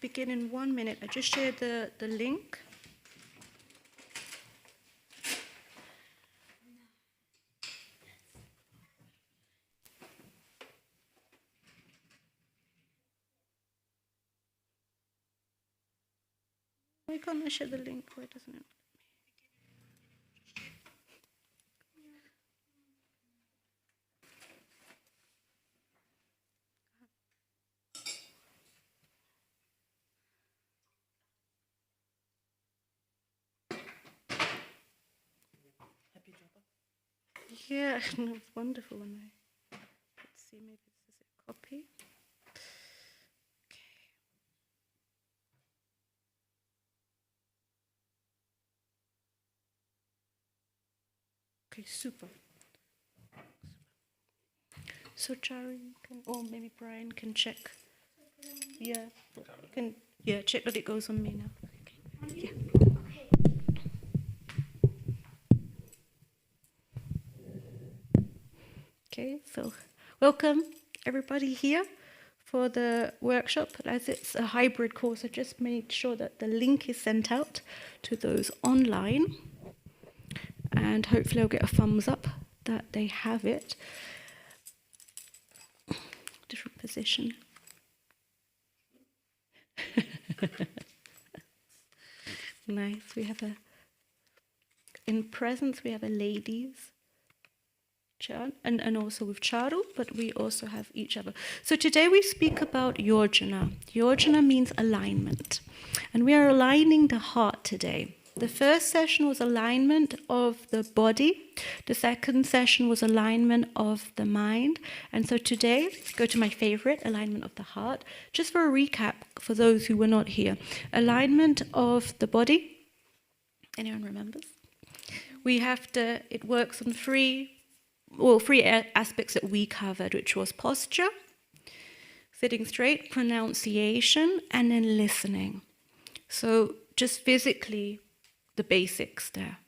begin in 1 minute. I just shared the link. Why can't I share the link? Why doesn't it? Yeah, no, it's wonderful when let's see, maybe this is a copy. Okay, super. So Chari can, or maybe Brian can check. Yeah, check that it goes on me now. Okay. Yeah. Okay, so welcome everybody here for the workshop. As it's a hybrid course, I just made sure that the link is sent out to those online, and hopefully I'll get a thumbs up that they have it. Different position. Nice. We have in presence we have a ladies chat, and also with Charu, but we also have each other. So today we speak about Yojana. Yojana means alignment. And we are aligning the heart today. The first session was alignment of the body. The second session was alignment of the mind. And so today, let's go to my favorite, alignment of the heart. Just for a recap for those who were not here. Alignment of the body. Anyone remembers? We have to, it works on three aspects that we covered, which was posture, sitting straight, pronunciation, and then listening. So just physically, the basics there.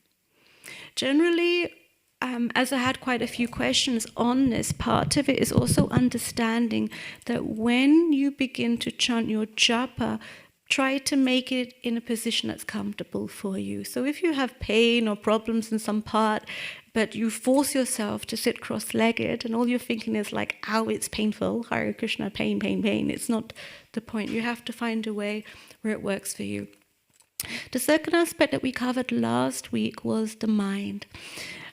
Generally, as I had quite a few questions on this, part of it is also understanding that when you begin to chant your japa, try to make it in a position that's comfortable for you. So if you have pain or problems in some part, but you force yourself to sit cross-legged and all you're thinking is like, ow, it's painful, Hare Krishna, pain, pain, pain. It's not the point. You have to find a way where it works for you. The second aspect that we covered last week was the mind.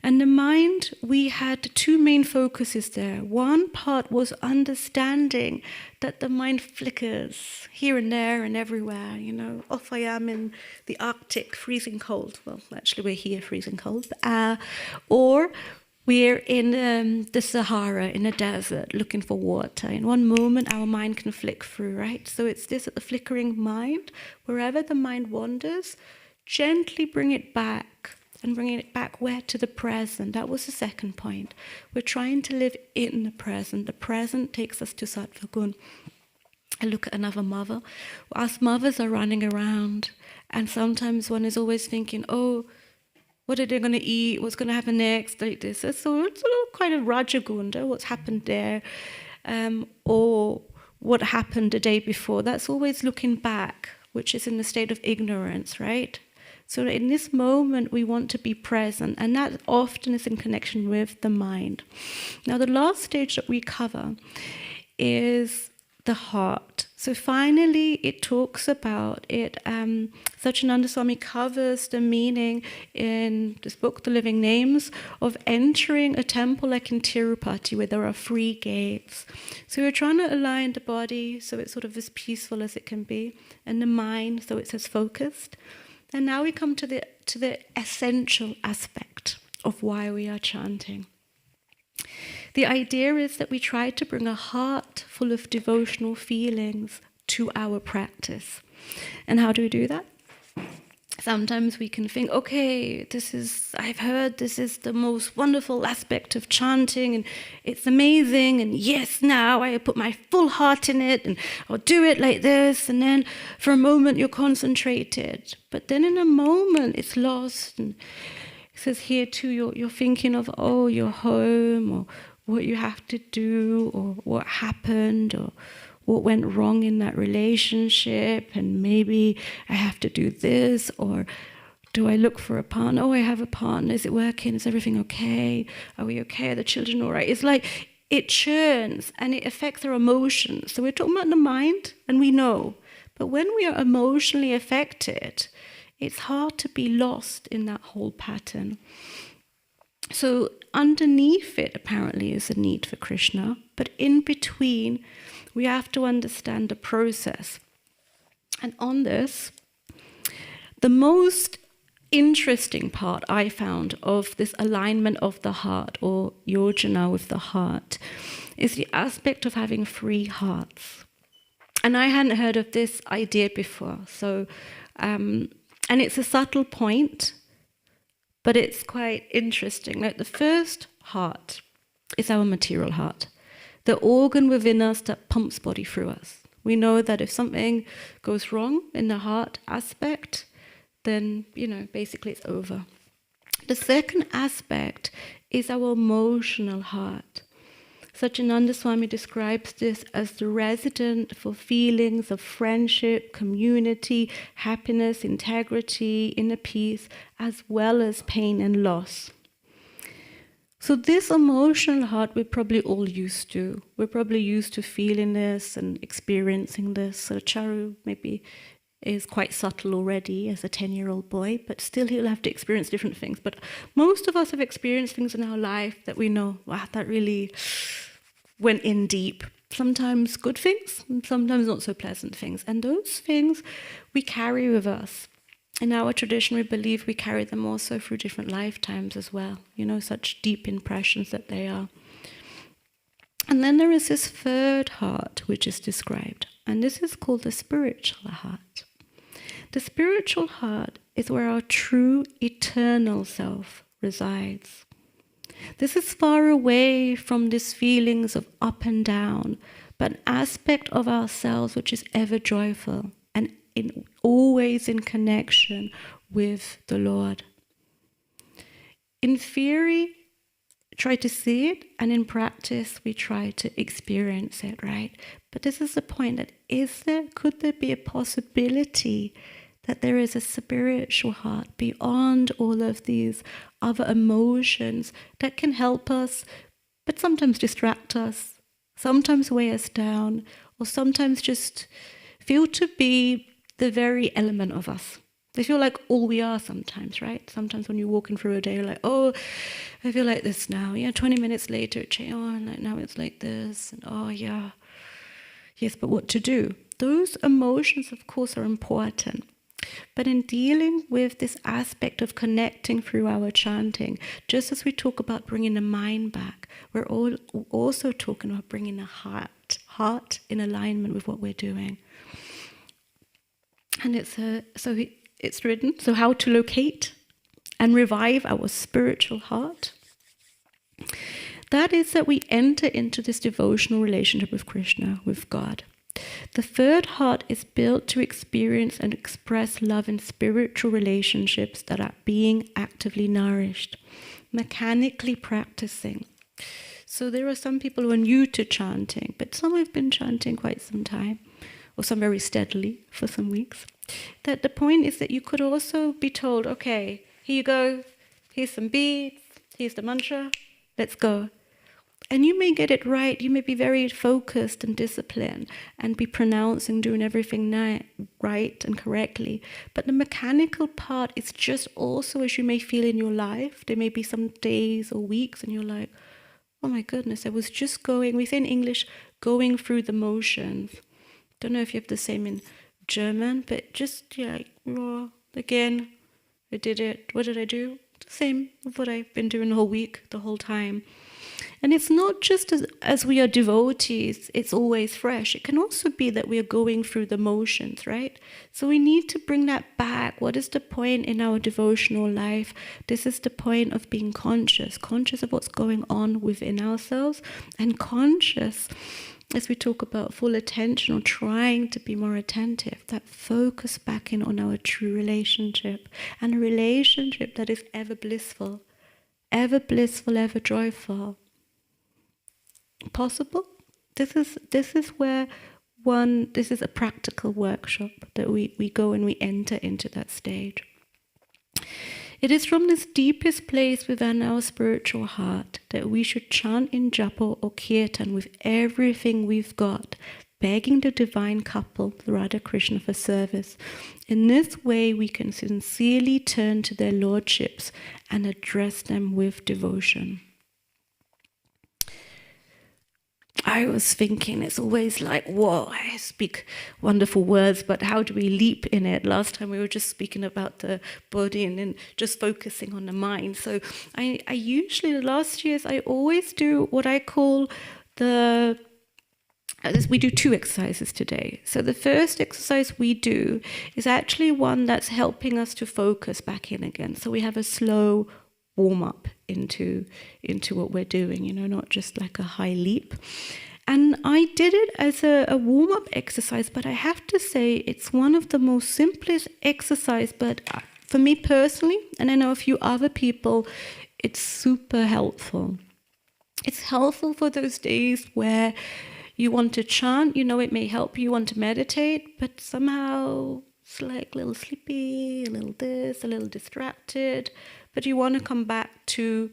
And the mind, we had two main focuses there. One part was understanding that the mind flickers here and there and everywhere. You know, off I am in the Arctic, freezing cold. Well, actually we're here freezing cold. Or we're in the Sahara, in a desert, looking for water. In one moment, our mind can flick through, right? So it's this flickering mind. Wherever the mind wanders, gently bring it back. And bringing it back where? To the present. That was the second point. We're trying to live in the present. The present takes us to Sattva Gun. I look at another mother. Us mothers are running around. And sometimes one is always thinking, oh, what are they going to eat? What's going to happen next? Like this. So it's a kind of Rajagunda, what's happened there. Or what happened the day before. That's always looking back, which is in the state of ignorance, right? So in this moment, we want to be present, and that often is in connection with the mind. Now, the last stage that we cover is the heart. So finally, it talks about it. Satchidananda Swami covers the meaning in this book, The Living Names, of entering a temple like in Tirupati, where there are 3 gates. So we're trying to align the body so it's sort of as peaceful as it can be, and the mind so it's as focused. And now we come to the essential aspect of why we are chanting. The idea is that we try to bring a heart full of devotional feelings to our practice. And how do we do that? Sometimes we can think, okay, I've heard this is the most wonderful aspect of chanting, and it's amazing, and yes, now I put my full heart in it, and I'll do it like this, and then for a moment you're concentrated. But then in a moment it's lost, and it says here too, you're thinking of, your home, or what you have to do, or what happened, or what went wrong in that relationship, and maybe I have to do this, or do I look for a partner? Oh, I have a partner. Is it working? Is everything okay? Are we okay? Are the children all right? It's like it churns and it affects our emotions. So we're talking about the mind, and we know. But when we are emotionally affected, it's hard to be lost in that whole pattern. So underneath it, apparently, is a need for Krishna. But in between, we have to understand the process. And on this, the most interesting part I found of this alignment of the heart, or Yojana with the heart, is the aspect of having 3 hearts. And I hadn't heard of this idea before. So, and it's a subtle point, but it's quite interesting. Like the first heart is our material heart, the organ within us that pumps body through us. We know that if something goes wrong in the heart aspect, then, basically it's over. The second aspect is our emotional heart. Satyananda Swami describes this as the resident for feelings of friendship, community, happiness, integrity, inner peace, as well as pain and loss. So this emotional heart we're probably all used to. We're probably used to feeling this and experiencing this. So Charu maybe is quite subtle already as a 10-year-old boy, but still he'll have to experience different things. But most of us have experienced things in our life that we know, wow, that really went in deep. Sometimes good things, and sometimes not so pleasant things. And those things we carry with us. In our tradition, we believe we carry them also through different lifetimes as well. Such deep impressions that they are. And then there is this third heart, which is described. And this is called the spiritual heart. The spiritual heart is where our true eternal self resides. This is far away from these feelings of up and down, but an aspect of ourselves which is ever joyful and always in connection with the Lord. In theory, try to see it, and in practice, we try to experience it, right? But this is the point that could there be a possibility that there is a spiritual heart beyond all of these other emotions that can help us, but sometimes distract us, sometimes weigh us down, or sometimes just feel to be the very element of us. They feel like all we are sometimes, right? Sometimes when you're walking through a day, you're like, oh, I feel like this now. 20 minutes later, it changes. Oh, now it's like this. And oh, yeah. Yes, but what to do? Those emotions, of course, are important. But in dealing with this aspect of connecting through our chanting, just as we talk about bringing the mind back, we're also talking about bringing the heart in alignment with what we're doing. And it's written, so how to locate and revive our spiritual heart. That is that we enter into this devotional relationship with Krishna, with God. The third heart is built to experience and express love in spiritual relationships that are being actively nourished, mechanically practicing. So there are some people who are new to chanting, but some have been chanting quite some time, or some very steadily for some weeks. That the point is that you could also be told, okay, here you go, here's some beads, here's the mantra, let's go. And you may get it right, you may be very focused and disciplined and be pronouncing, doing everything right and correctly. But the mechanical part is just also as you may feel in your life. There may be some days or weeks and you're like, oh my goodness, I was just going, we say in English, going through the motions. Don't know if you have the same in German, but just, again, I did it. What did I do? The same of what I've been doing the whole week, the whole time. And it's not just as we are devotees, it's always fresh. It can also be that we are going through the motions, right? So we need to bring that back. What is the point in our devotional life? This is the point of being conscious of what's going on within ourselves, and conscious as we talk about full attention or trying to be more attentive, that focus back in on our true relationship, and a relationship that is ever blissful, ever joyful. Possible? This is where is a practical workshop that we go and we enter into that stage. It is from this deepest place within our spiritual heart that we should chant in japa or kirtan with everything we've got, begging the divine couple, Radha Krishna, for service. In this way, we can sincerely turn to their lordships and address them with devotion. I was thinking, it's always like, whoa, I speak wonderful words, but how do we leap in it? Last time we were just speaking about the body and then just focusing on the mind. So I usually, the last years, I always do what I call we do 2 exercises today. So the first exercise we do is actually one that's helping us to focus back in again. So we have a slow warm up into what we're doing, not just like a high leap. And I did it as a warm up exercise, but I have to say it's one of the most simplest exercise, but for me personally, and I know a few other people, it's super helpful. It's helpful for those days where you want to chant, it may help you want to meditate, but somehow it's like a little sleepy, a little this, a little distracted, but you want to come back to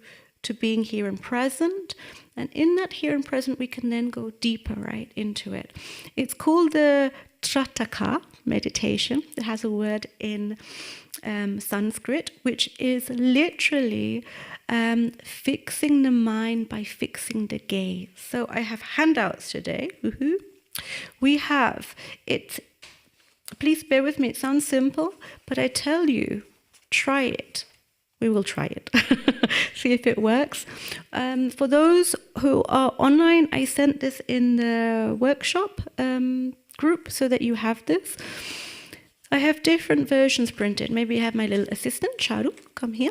being here and present. And in that here and present, we can then go deeper right into it. It's called the Trataka meditation. It has a word in Sanskrit, which is literally fixing the mind by fixing the gaze. So I have handouts today. Woohoo. We have it. Please bear with me. It sounds simple, but I tell you, try it. We will try it. See if it works. For those who are online, I sent this in the workshop group so that you have this. I have different versions printed. Maybe I have my little assistant, Charu, come here.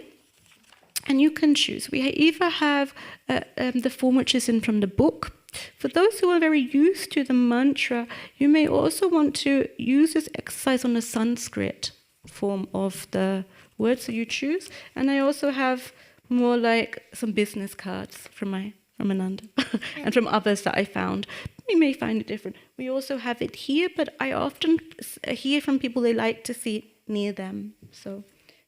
And you can choose. We either have the form which is in from the book. For those who are very used to the mantra, you may also want to use this exercise on the Sanskrit form of the word, so you choose. And I also have more like some business cards from Ananda and from others that I found. You may find it different. We also have it here, but I often hear from people they like to see it near them. So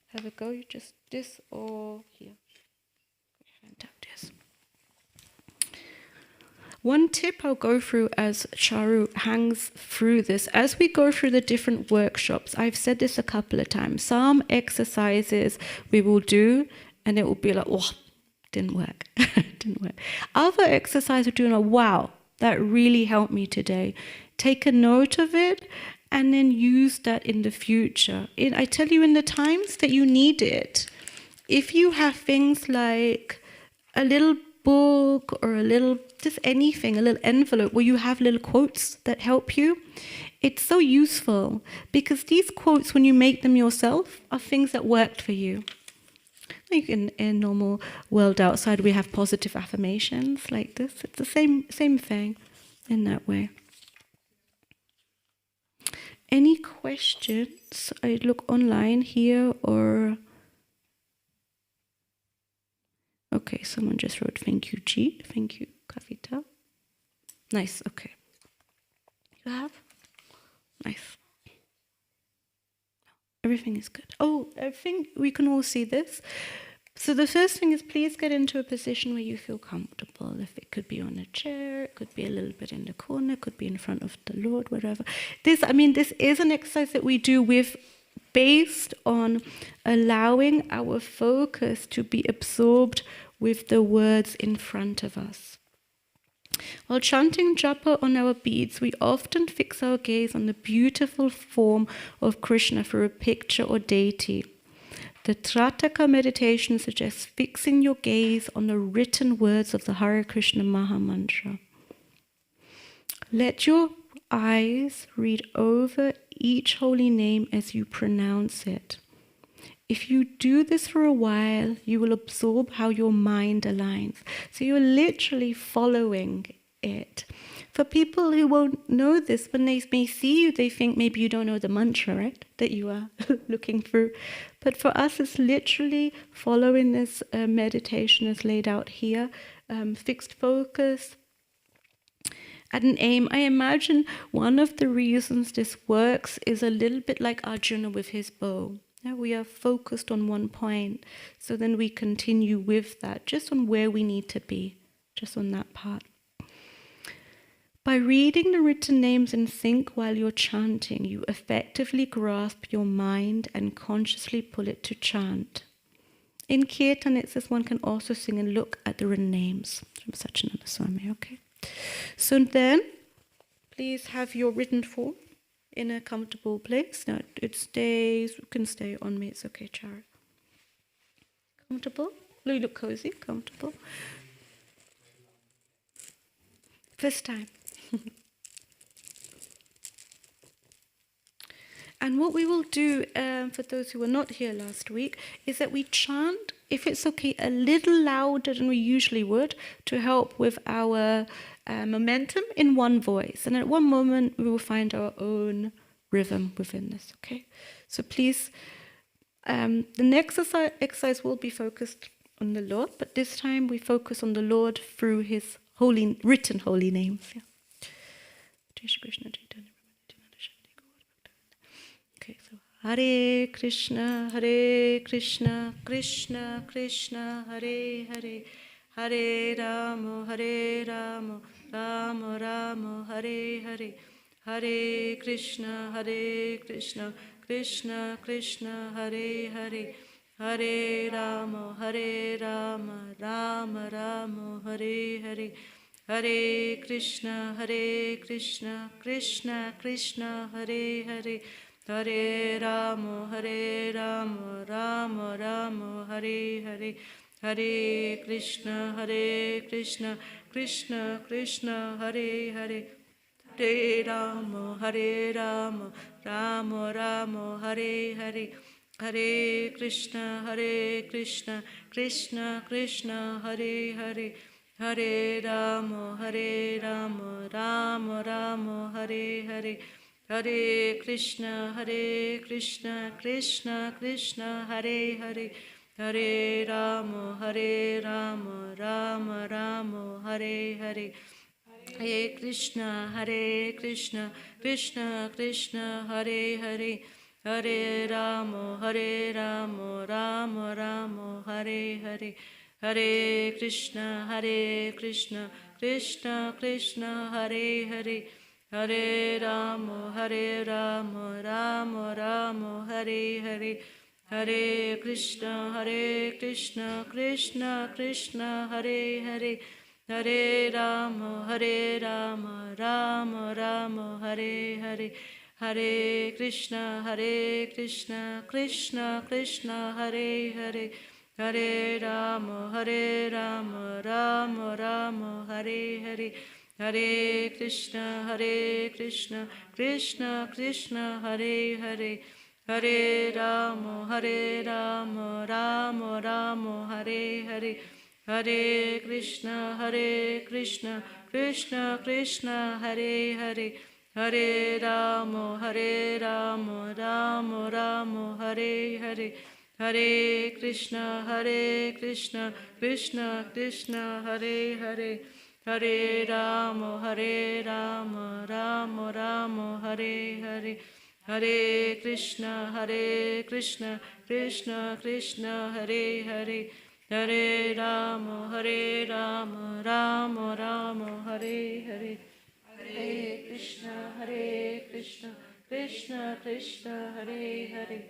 have a go. You just this or here. This. One tip I'll go through as Charu hangs through this, as we go through the different workshops, I've said this a couple of times, some exercises we will do and it will be like, oh, didn't work, didn't work. Other exercises we're doing, like, wow, that really helped me today. Take a note of it and then use that in the future. I tell you, in the times that you need it, if you have things like a little book or just anything, a little envelope where you have little quotes that help you, it's so useful because these quotes, when you make them yourself, are things that worked for you. Like in normal world outside, we have positive affirmations like this. It's the same thing in that way. Any questions? I look online here or... Okay, someone just wrote, thank you, G. Thank you, Kavita. Nice, okay. You have? Nice. Everything is good. Oh, I think we can all see this. So the first thing is, please get into a position where you feel comfortable. If it could be on a chair, it could be a little bit in the corner, it could be in front of the Lord, whatever. This is an exercise that we do based on allowing our focus to be absorbed with the words in front of us. While chanting japa on our beads, we often fix our gaze on the beautiful form of Krishna through a picture or deity. The Trataka meditation suggests fixing your gaze on the written words of the Hare Krishna Maha Mantra. Let your eyes read over each holy name as you pronounce it. If you do this for a while, you will absorb how your mind aligns. So you're literally following it. For people who won't know this, when they may see you, they think maybe you don't know the mantra, right? That you are looking through. But for us, it's literally following this meditation as laid out here. Fixed focus. At an aim, I imagine one of the reasons this works is a little bit like Arjuna with his bow. Yeah, we are focused on one point, so then we continue with that, just on where we need to be, just on that part. By reading the written names in sync while you're chanting, you effectively grasp your mind and consciously pull it to chant. In Kirtan, it says one can also sing and look at the written names from Satchidananda Swami, okay? So then, please have your written form in a comfortable place. Now, it stays, you can stay on me, it's okay, Chara. Comfortable? You look cozy, comfortable. First time. And what we will do, for those who were not here last week, is that we chant, if it's okay, a little louder than we usually would to help with our momentum in one voice. And at one moment, we will find our own rhythm within this, okay? So please, the next exercise will be focused on the Lord, but this time we focus on the Lord through his written holy names. Yeah. Okay, so Hare Krishna, Krishna Krishna, Hare Hare, Hare Rama, Rama Rama, Hare Hare, Hare Krishna, Krishna Krishna, Hare Hare, Hare Rama, Rama Rama, Hare Hare, Hare Krishna, Krishna Krishna, Hare Hare, Hare Rama, Rama Rama, Hare Hare, Hare Krishna, Krishna Krishna, Hare Hare, Hare Rama, Rama Rama, Hare Hare, Hare Krishna, Krishna Krishna, Hare Hare, Hare Rama, Rama Rama, Hare Hare, Hare Krishna, Krishna Krishna, Hare Hare, Hare Rama, Rama Rama, Hare Hare, Hare Krishna, Krishna Krishna, Hare Hare, Hare Rama, Rama Rama, Hare Hare, Hare Krishna, Krishna Krishna, Hare Hare, Hare Rama, Rama Rama, Hare Hare, Hare Krishna, Krishna Krishna, Hare Hare, Hare Rama, Rama Rama, Hare Hare, Hare Krishna, Krishna Krishna, Hare Hare, Hare Rama, Rama Rama, Hare Hare, Hare Krishna, Krishna Krishna, Hare Hare, Hare Rama, Rama Rama, Hare Hare, Hare Krishna, Krishna Krishna, Hare Hare, Hare Rama, Rama Rama, Hare Hare, Hare Krishna, Krishna Krishna, Hare Hare, Hare Rama, Rama Rama, Hare Hare, Hare Krishna, Krishna Krishna, Hare Hare, Hare Rama, Rama Rama, Hare Hare, Hare Krishna, Krishna Krishna, Hare Hare,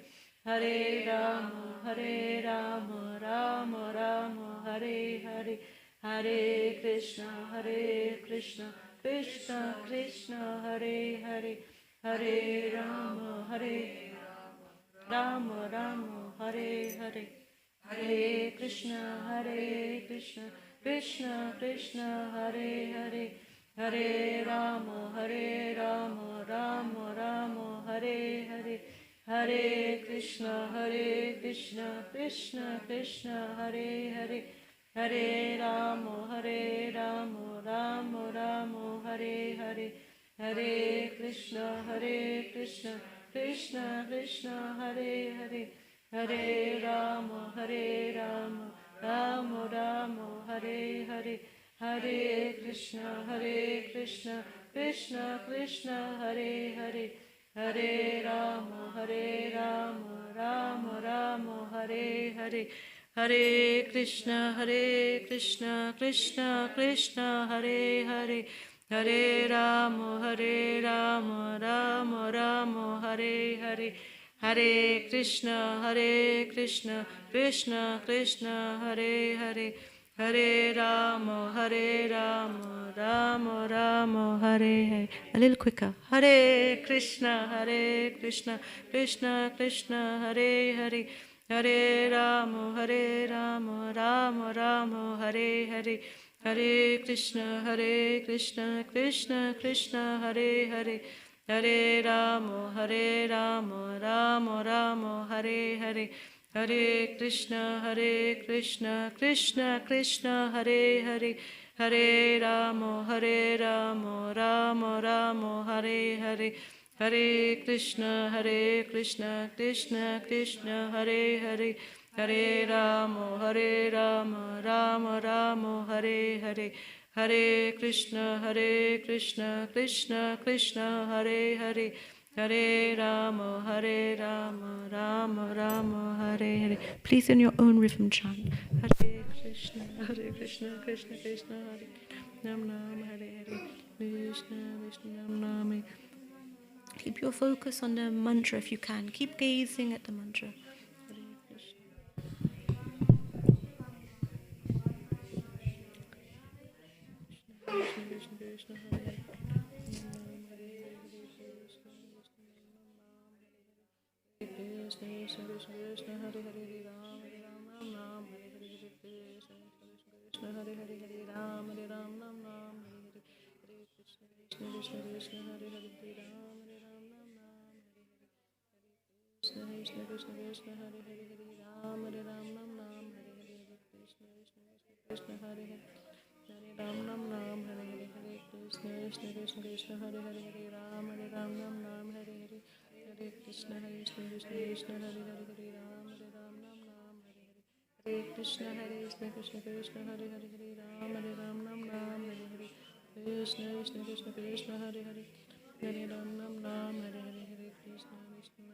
Hare Rama, Rama Rama, Hare Hare, Hare Krishna, Krishna Krishna, Hare Hare, Hare Rama, Rama Rama, Hare Hare, Hare Krishna, Krishna Krishna, Hare Hare, Hare Rama, Rama Rama, Hare Hare, Hare Krishna, Krishna Krishna, Hare Hare, Hare Rama, Rama Rama, Hare Hare, Hare Krishna, Krishna Krishna, Hare Hare, Hare Rama, Rama Rama, Hare Hare, Hare Krishna, Krishna Krishna, Hare Hare, Hare Rama, Rama Rama, Hare Hare, Hare Krishna, Krishna Krishna, Hare Hare, Hare Rama, Rama Rama, Hare Hare, Hare Krishna, Krishna Krishna, Hare Hare, Hare Rama, Rama Rama, Hare Hare. A little quicker. Hare Krishna, Krishna Krishna, Hare Hare, Hare Rama, Rama Rama, Hare Hare, Hare Krishna, Krishna Krishna, Hare Hare, Hare Rama, Rama Rama, Hare Hare, Hare Krishna, Krishna Krishna, Hare Hare, Hare Rama, Rama Rama, Hare Hare, Hare Krishna, Krishna Krishna, Hare Hare, Hare Rama, Rama Rama, Hare Hare, Hare Krishna, Krishna Krishna, Hare Hare, Hare Rama, Rama Rama, Hare Hare. Please in your own rhythm chant. Hare Krishna, Krishna Krishna, Hare Nam Nam, Hare Hare, Krishna Nam Nam. Keep your focus on the mantra if you can. Keep gazing at the mantra. Hare Krishna. Krishna Krishna Krishna, Hare Hare. Krishna Krishna Hare Hare, Ram Ram, Hare Hare, Krishna Hare Hare, Ram Ram Nam, Hare Krishna Krishna Hare Hare, Ram Nam Nam, Krishna Krishna Hare Hare, Ram Nam Nam, Hare Krishna Krishna Hare Hare, Ram Nam Nam, Hare Krishna Hare Hare, Ram Nam Nam, Hare Hare, Hare Krishna Krishna Hare Hare, Ram Nam Nam, Hare Hare, Hare Krishna Krishna Hare Hare, Ram Nam Nam, Hare Hare, Krishna Krishna Hare Hare, Hare Ram Nam Nam, Hare Hare, Hare Krishna Nam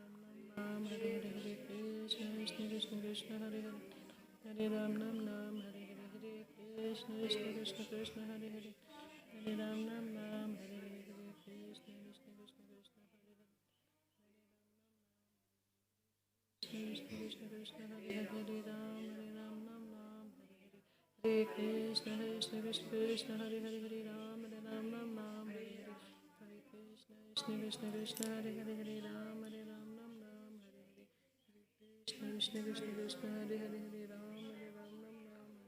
Nam, Hare Hare, Hare Krishna Hare Hare, Hare Ram Nam Nam, Hare Hare, Hare Krishna Krishna Hare Hare, Hare Ram Nam Nam, Hare Hare, Hare Krishna Krishna Hare Hare, Krishna Hare Hare, Ram Nam Nam, Hare Hare, Hare Krishna Krishna Hare Hare, Hare Ram Nam Nam, Hare Hare, Hare Krishna Hare Hare, Hare Ram Nam Nam, Hare Hare, Hare Krishna Hare Hare, Hare Ram Nam Nam, Hare Hare, Krishna Hare Hare, Hare Ram Nam Nam, Krishna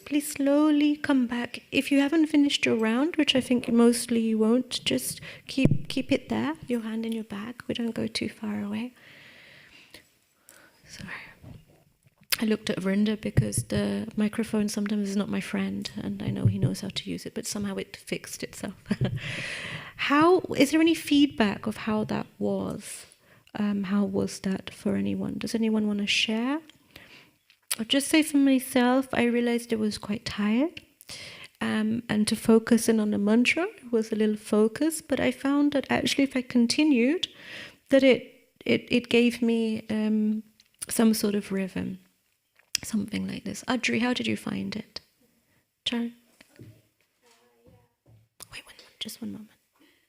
Please slowly come back. If you haven't finished your round, which I think mostly you won't, just keep it there, your hand in your bag. We don't go too far away. Sorry. I looked at Vrinda because the microphone sometimes is not my friend, and I know he knows how to use it, but somehow it fixed itself. Is there any feedback of how that was? How was that for anyone? Does anyone want to share? I'll just say for myself, I realized I was quite tired, and to focus in on the mantra was a little focus, but I found that actually if I continued, that it gave me some sort of rhythm, something like this. Adri, how did you find it? Char? Wait, just one moment.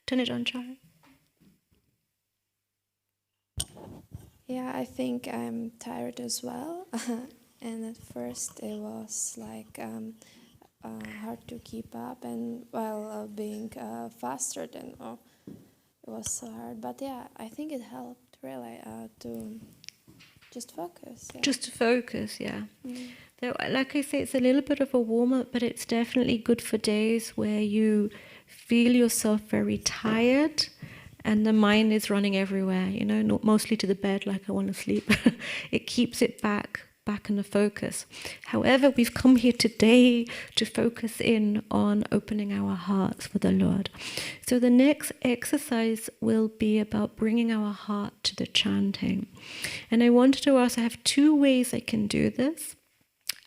Turn it on, Char. Yeah, I think I'm tired as well. And at first it was like hard to keep up, and while being faster than it was so hard. But yeah, I think it helped really to just focus. Yeah. Just to focus, yeah. Like I say, it's a little bit of a warm-up, but it's definitely good for days where you feel yourself very tired and the mind is running everywhere, not mostly to the bed, like I want to sleep. It keeps it back in the focus. However, we've come here today to focus in on opening our hearts for the Lord. So the next exercise will be about bringing our heart to the chanting. And I wanted to ask, I have 2 ways I can do this.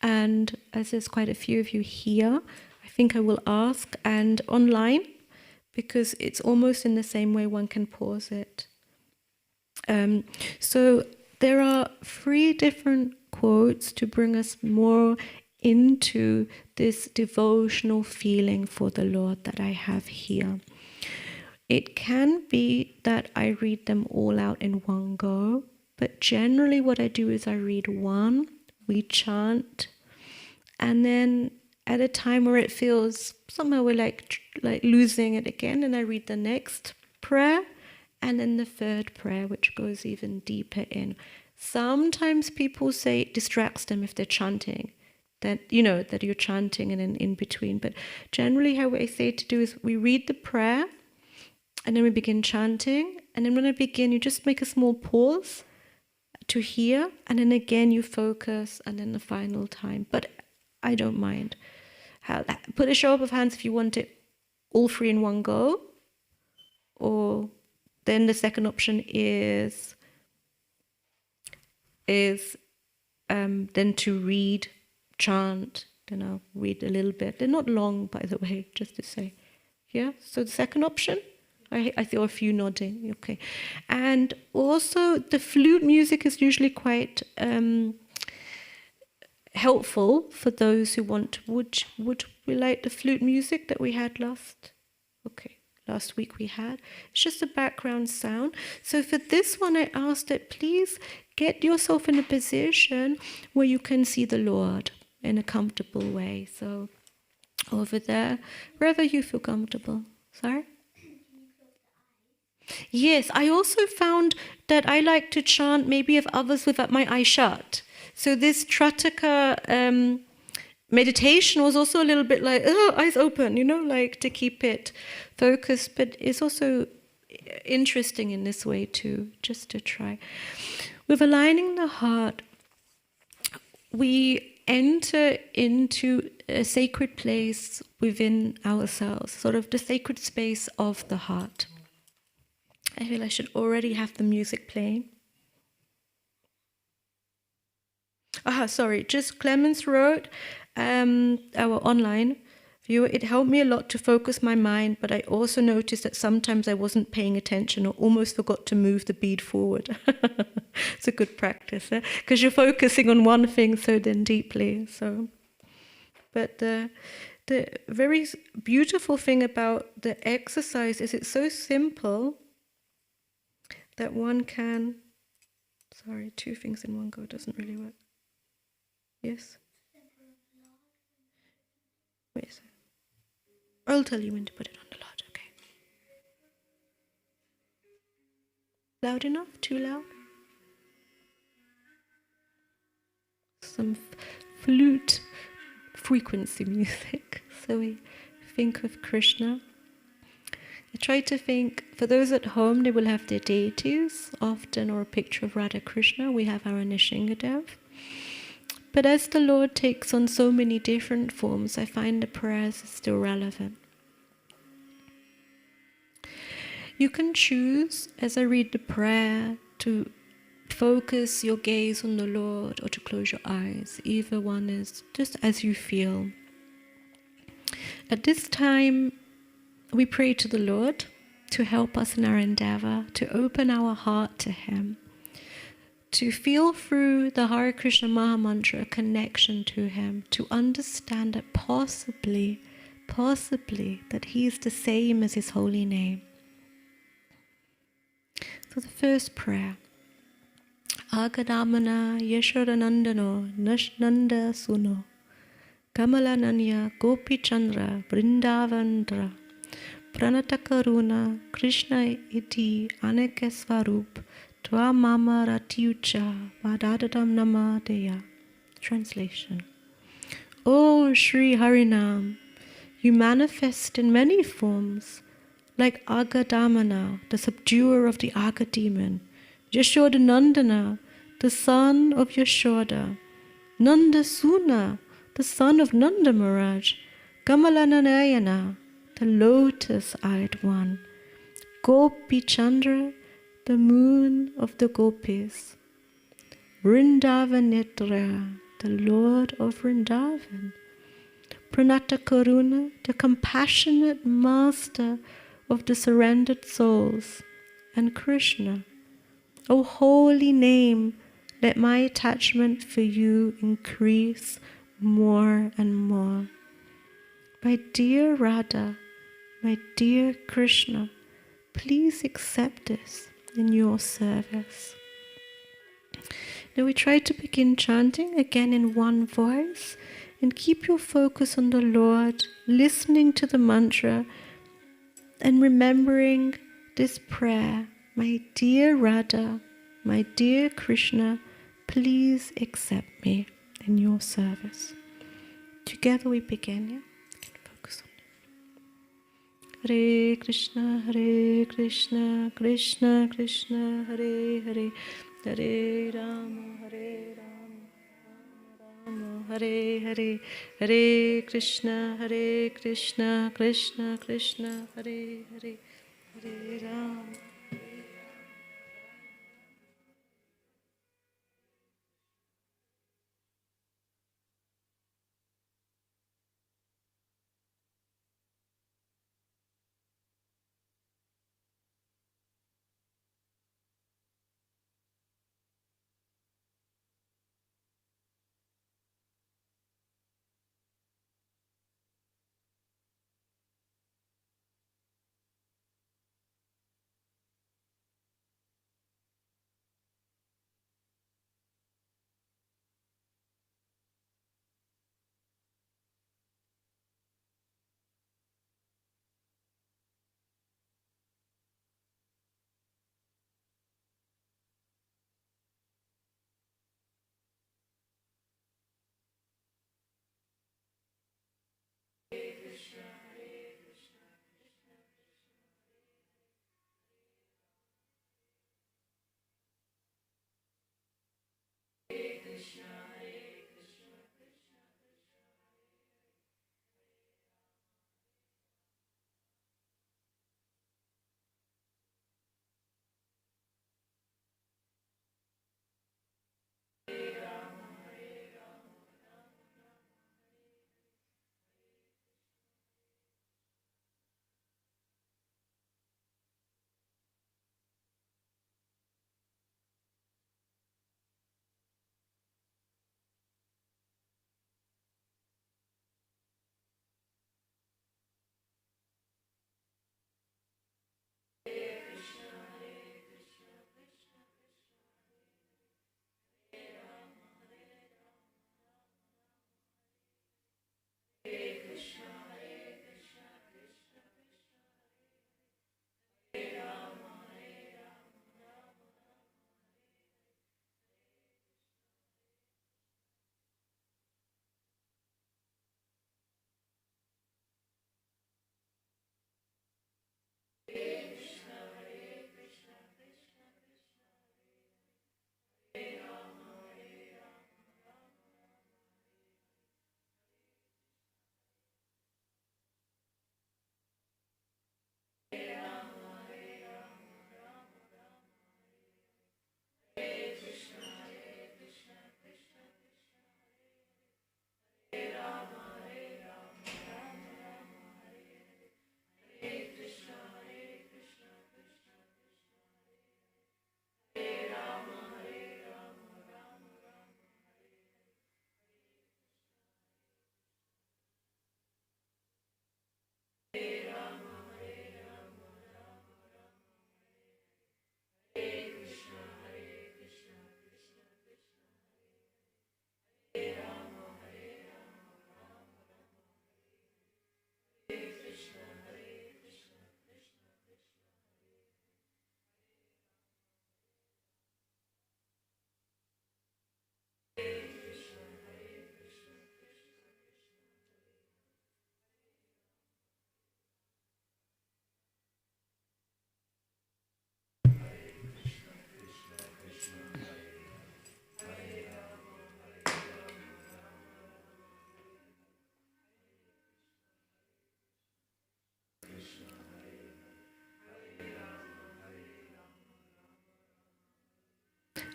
And as there's quite a few of you here, I think I will ask, and online, because it's almost in the same way one can pause it. So there are 3 different quotes to bring us more into this devotional feeling for the Lord that I have here. It can be that I read them all out in one go, but generally what I do is I read one, we chant, and then at a time where it feels somehow we're like losing it again, and I read the next prayer, and then the 3rd prayer, which goes even deeper in. Sometimes people say it distracts them if they're chanting, that you're chanting and then in between. But generally how I say to do is we read the prayer, and then we begin chanting, and then when I begin, you just make a small pause to hear, and then again you focus, and then the final time. But I don't mind. Put a show up of hands if you want it all 3 in one go, or then the second option is then to read, chant, then I'll read a little bit. They're not long, by the way, just to say. Yeah, so the second option, I saw a few nodding, okay. And also the flute music is usually quite helpful for those who want. Would we like the flute music that we had last week we had? It's just a background sound. So for this one, I asked that please get yourself in a position where you can see the Lord in a comfortable way. So over there, wherever you feel comfortable. Sorry? Yes, I also found that I like to chant maybe of others with my eyes shut. So this Trataka meditation was also a little bit like, eyes open, like to keep it focused. But it's also interesting in this way too, just to try. With aligning the heart, we enter into a sacred place within ourselves, sort of the sacred space of the heart. I feel I should already have the music playing. Just Clemens wrote, our online viewer, it helped me a lot to focus my mind, but I also noticed that sometimes I wasn't paying attention or almost forgot to move the bead forward. It's a good practice, because you're focusing on one thing so then deeply. But the very beautiful thing about the exercise is it's so simple that one can... 2 things in one go doesn't really work. Yes? Wait a second. I'll tell you when to put it on the loud, okay? Loud enough? Too loud? Some flute frequency music. So we think of Krishna. I try to think, for those at home, they will have their deities often, or a picture of Radha Krishna. We have our Nishingadev. But as the Lord takes on so many different forms, I find the prayers are still relevant. You can choose, as I read the prayer, to focus your gaze on the Lord or to close your eyes. Either one is just as you feel. At this time, we pray to the Lord to help us in our endeavor, to open our heart to Him, to feel through the Hare Krishna Maha Mantra a connection to Him, to understand that possibly, that He is the same as His holy name. So the first prayer. Agadamana Yeshodanandano Nashnanda Suno Kamalananya Gopi Chandra Vrindavandra pranata karuna Krishna iti aneke svarup tva mama ratiucha vadadadam namadeya. Translation. O Sri Harinam, you manifest in many forms, like Agadamana, the subduer of the Aga demon, Yashodanandana, the son of Yashoda, Nandasuna, the son of Nanda Maharaj, Kamalananayana, the lotus-eyed one, Gopi Chandra, the moon of the gopis, Vrindavanitra, the Lord of Vrindavan, Pranata Karuna, the compassionate master of the surrendered souls, and Krishna. O holy name, let my attachment for you increase more and more. My dear Radha, my dear Krishna, please accept this in your service. Now we try to begin chanting again in one voice, and keep your focus on the Lord, listening to the mantra and remembering this prayer. My dear Radha, my dear Krishna, please accept me in your service. Together we begin, yeah? Focus on it. Hare Krishna, Krishna Krishna, Hare Hare, Hare Rama, Rama, Hare Hare, Hare Krishna, Krishna Krishna, Hare Hare, Hare Rama.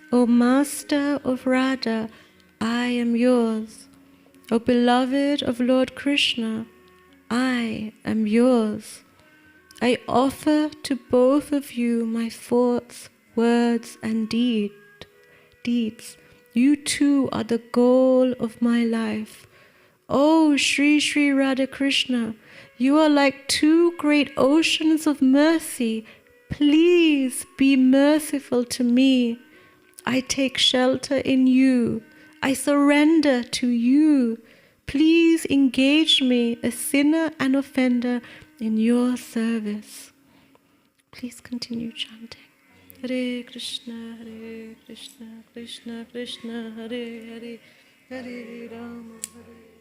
O Master of Radha, I am yours. O beloved of Lord Krishna, I am yours. I offer to both of you my thoughts, words, and deeds. You too are the goal of my life. Oh, Sri Sri Radha Krishna, you are like two great oceans of mercy. Please be merciful to me. I take shelter in you. I surrender to you. Please engage me, a sinner and offender, in your service. Please continue chanting. Hare Krishna, Krishna Krishna, Hare Hare, Hare Rama, Hare.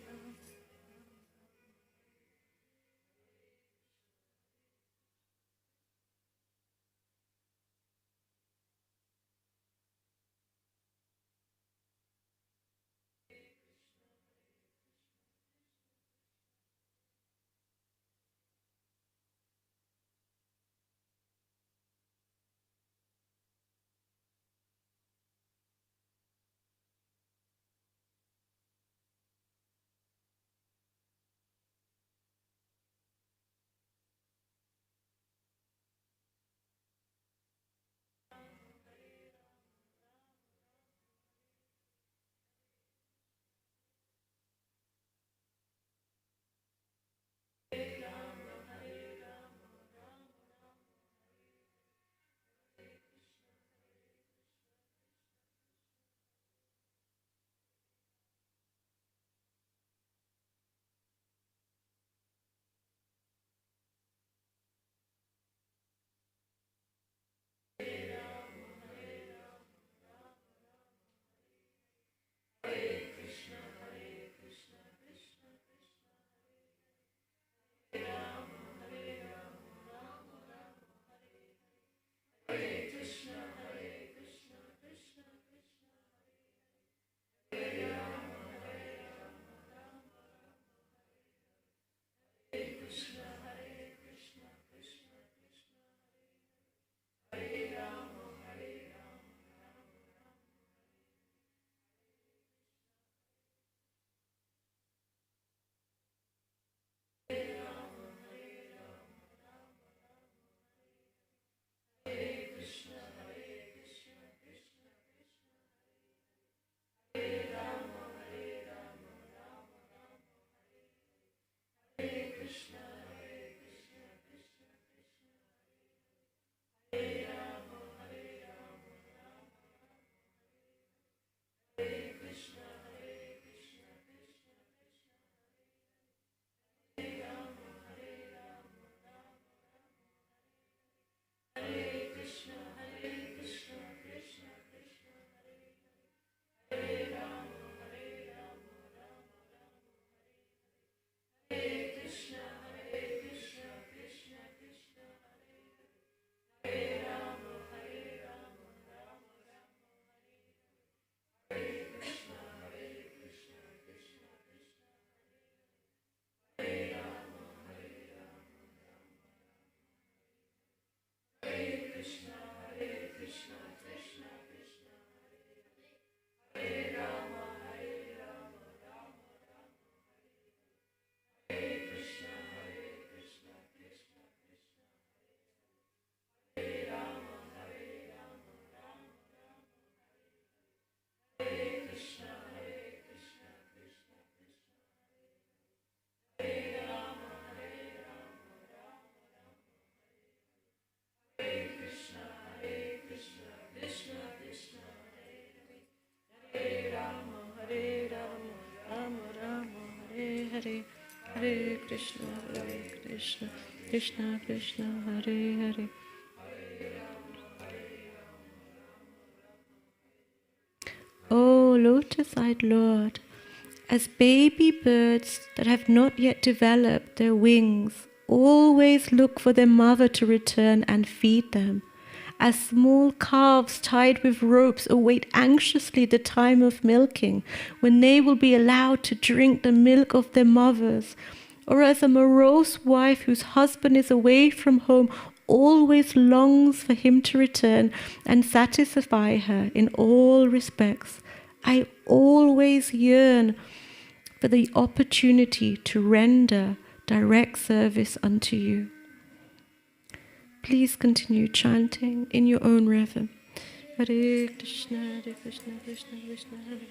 Hare, Hare Krishna, Krishna Krishna, Hare Hare. O lotus-eyed Lord, as baby birds that have not yet developed their wings always look for their mother to return and feed them, as small calves tied with ropes await anxiously the time of milking, when they will be allowed to drink the milk of their mothers, or as a morose wife whose husband is away from home always longs for him to return and satisfy her in all respects. I always yearn for the opportunity to render direct service unto you. Please continue chanting in your own rhythm. Hare Krishna, Hare Krishna, Krishna Krishna, Hare Hare.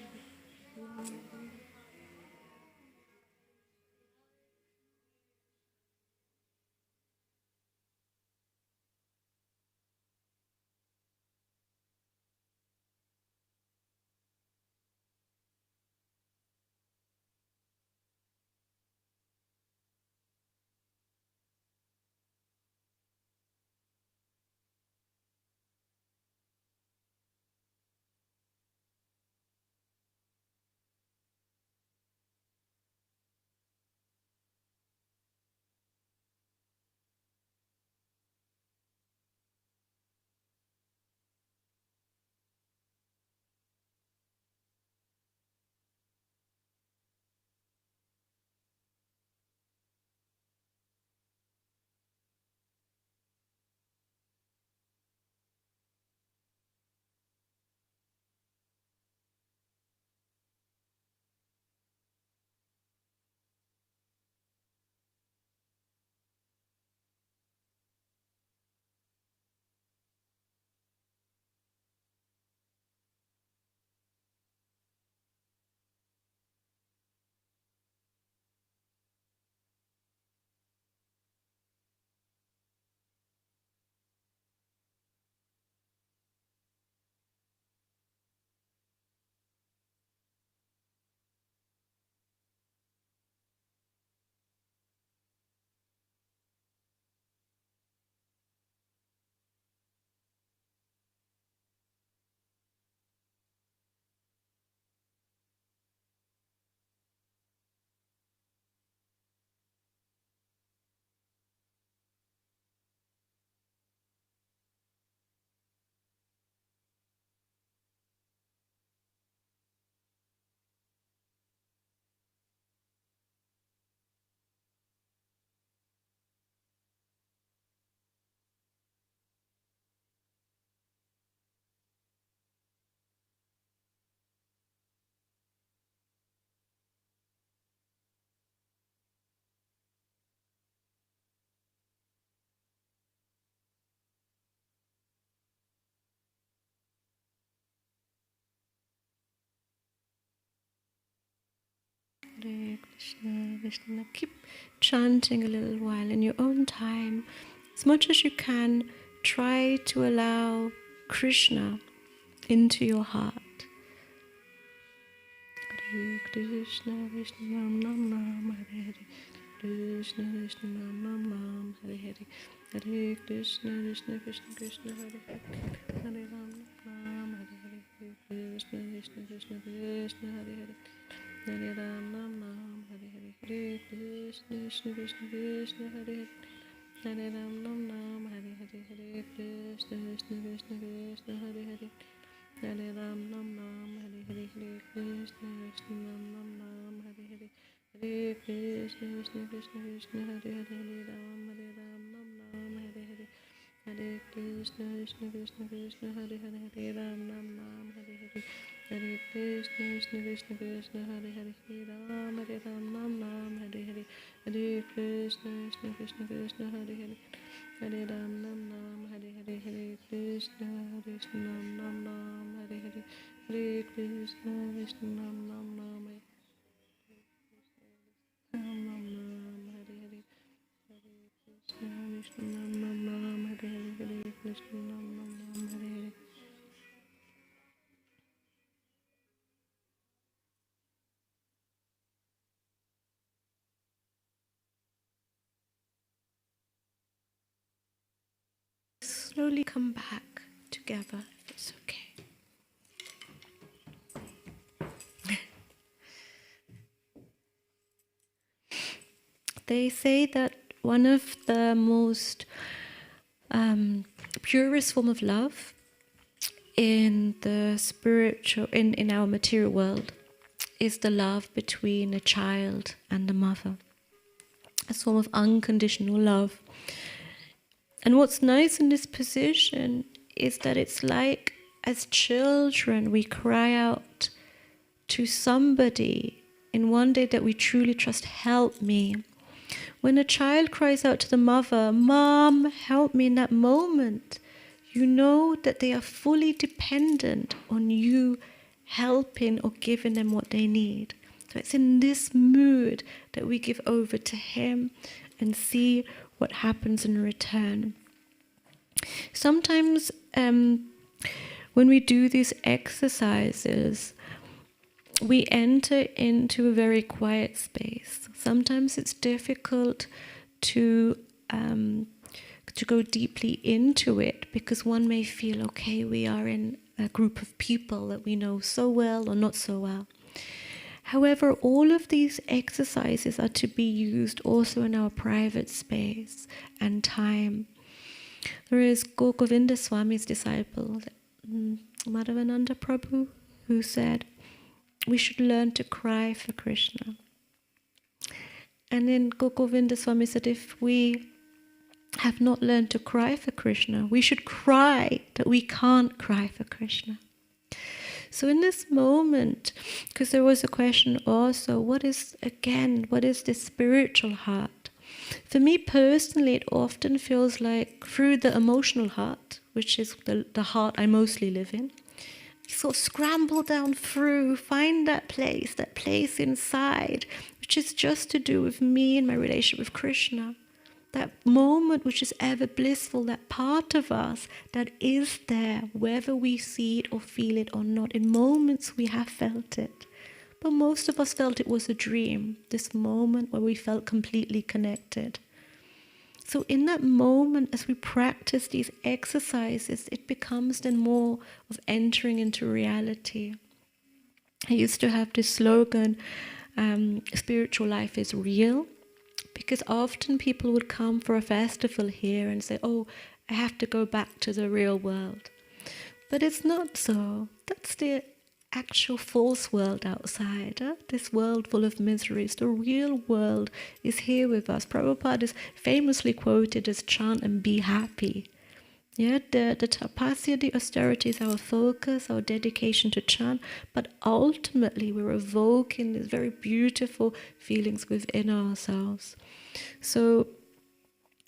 Hare Krishna, Krishna. Keep chanting a little while in your own time. As much as you can, try to allow Krishna into your heart. Hare Krishna, Krishna Nam Nam Nam, Hare Hare. Krishna Krishna Nam Nam Nam, Hare Hare. Hare Krishna, Krishna Krishna Krishna, Hare Hare. Hare Ram Nam, Hare Hare. Krishna Krishna Krishna Krishna, Hare Hare. Hare Ram Nam Nam, Hare Hare. Hare Krishna Krishna Krishna Krishna, Hare Hare. Hare Ram Nam Nam, Hare Hare. Hare Krishna Krishna Krishna Krishna, Hare Hare. Hare Ram Nam Nam, Hare Hare. Hare Krishna Krishna Nam Nam, Hare Hare. Hare Krishna Krishna Krishna Krishna, Hare Hare. Hare Ram Nam Nam, Hare Hare. Hare Krishna Krishna Krishna Krishna, Hare Hare. Hare Ram Nam Nam, Hare Hare. Hare Krishna Krishna Krishna Krishna, Hare Hare. Hare Ram Nam Nam, Hare Hare. Hare Krishna Krishna Krishna Krishna, Hare Hare. Hare Ram Nam Nam, Hare Hare. Hare Krishna Krishna Nam Nam, Hare Hare. Hare Krishna Krishna Nam Nam, Hare Ram Nam Nam, Hare Hare. Hare Krishna Krishna Nam Nam, Hare Hare. Hare Krishna Nam Nam, Hare Hare. Slowly come back together, if it's okay. They say that one of the most purest form of love in the spiritual, in our material world, is the love between a child and a mother. A form of unconditional love. And what's nice in this position is that it's like as children we cry out to somebody in one day that we truly trust, help me. When a child cries out to the mother, Mom, help me, in that moment, you know that they are fully dependent on you helping or giving them what they need. So it's in this mood that we give over to Him and see what happens in return. Sometimes when we do these exercises, we enter into a very quiet space. Sometimes it's difficult to go deeply into it because one may feel, okay, we are in a group of people that we know so well or not so well. However, all of these exercises are to be used also in our private space and time. There is Govinda Swami's disciple, Madhavananda Prabhu, who said, we should learn to cry for Krishna. And then Govinda Swami said, if we have not learned to cry for Krishna, we should cry that we can't cry for Krishna. So in this moment, because there was a question also, what is the spiritual heart? For me personally, it often feels like through the emotional heart, which is the heart I mostly live in, sort of scramble down through, find that place inside, which is just to do with me and my relationship with Krishna. That moment which is ever blissful, that part of us that is there, whether we see it or feel it or not. In moments we have felt it. But most of us felt it was a dream, this moment where we felt completely connected. So in that moment, as we practice these exercises, it becomes then more of entering into reality. I used to have this slogan, spiritual life is real, because often people would come for a festival here and say, oh, I have to go back to the real world. But it's not so. That's the actual false world outside, this world full of miseries. The real world is here with us. Prabhupada is famously quoted as chant and be happy. Yeah, the tapasya, the austerity is our focus, our dedication to chant, but ultimately we're evoking these very beautiful feelings within ourselves. So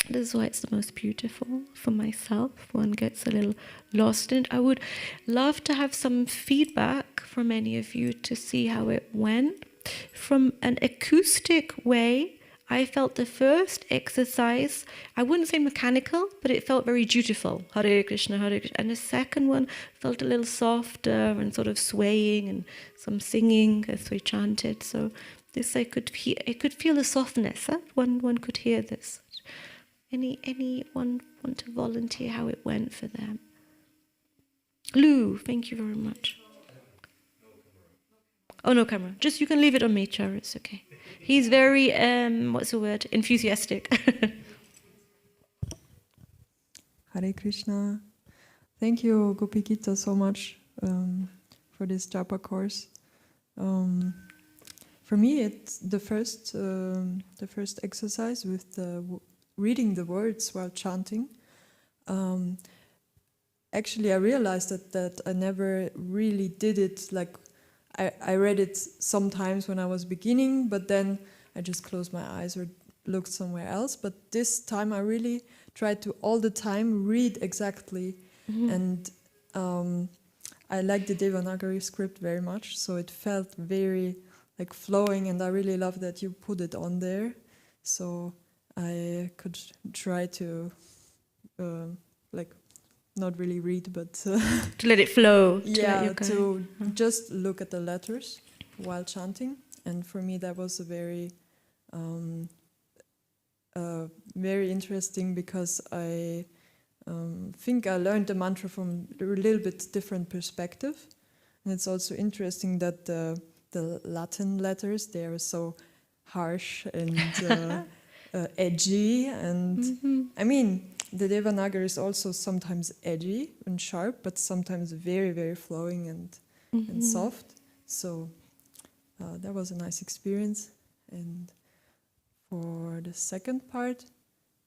this is why it's the most beautiful for myself. One gets a little lost in it. I would love to have some feedback from any of you to see how it went. From an acoustic way, I felt the first exercise, I wouldn't say mechanical, but it felt very dutiful. Hare Krishna, Hare Krishna. And the second one felt a little softer and sort of swaying and some singing as we chanted. So this I could feel the softness. One could hear this. Anyone want to volunteer how it went for them? Lou, thank you very much. Oh, no camera. Just you can leave it on me, Chara. It's okay. He's very, enthusiastic. Hare Krishna. Thank you, Gopi Gita, so much for this Japa course. For me, it's the first exercise with reading the words while chanting. Actually, I realized that I never really did it. Like I read it sometimes when I was beginning, but then I just closed my eyes or looked somewhere else. But this time I really tried to all the time read exactly. Mm-hmm. And I like the Devanagari script very much, so it felt very like flowing, and I really love that you put it on there. So I could try to not really read, but to let it flow. To just look at the letters while chanting. And for me, that was a very, very interesting, because I think I learned the mantra from a little bit different perspective. And it's also interesting that the Latin letters, they are so harsh and edgy. And mm-hmm. I mean, the Devanagari is also sometimes edgy and sharp, but sometimes very, very flowing and soft. So that was a nice experience. And for the second part,